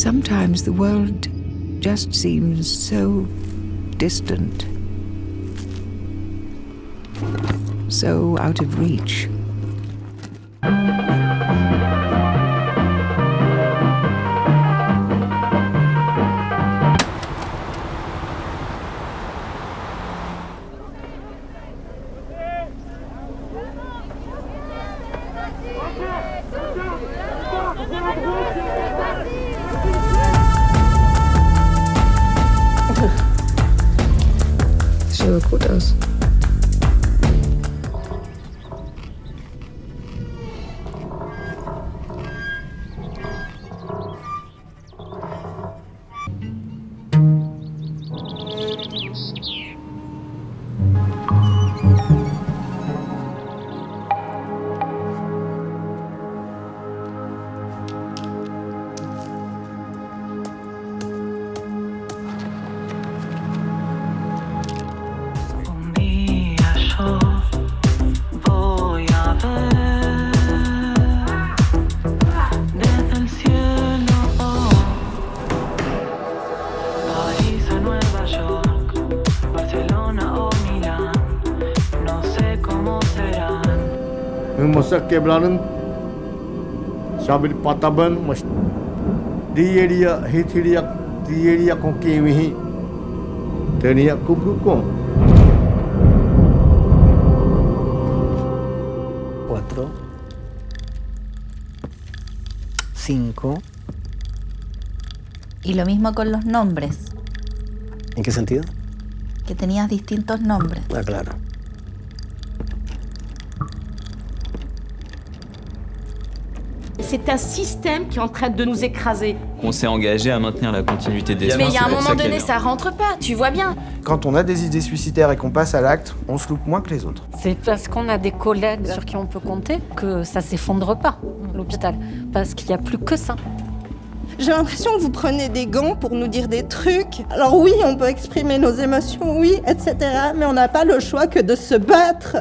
Sometimes the world just seems so distant, so out of reach. Sieht aber gut aus. Masa keblanan sabil pataban mas di area con kemihi tenia kubrukom 4, 5. Y lo mismo con los nombres, ¿En qué sentido? que tenías distintos nombres. Ah, claro. C'est un système qui est en train de nous écraser. On s'est engagé à maintenir la continuité des soins. Mais il y a c'est un pour moment qu'il y donné, ça rentre pas, tu vois bien. Quand on a des idées suicidaires et qu'on passe à l'acte, on se loupe moins que les autres. C'est parce qu'on a des collègues sur qui on peut compter que ça s'effondre pas, l'hôpital. Parce qu'il n'y a plus que ça. J'ai l'impression que vous prenez des gants pour nous dire des trucs. Alors oui, on peut exprimer nos émotions, oui, etc. Mais on n'a pas le choix que de se battre.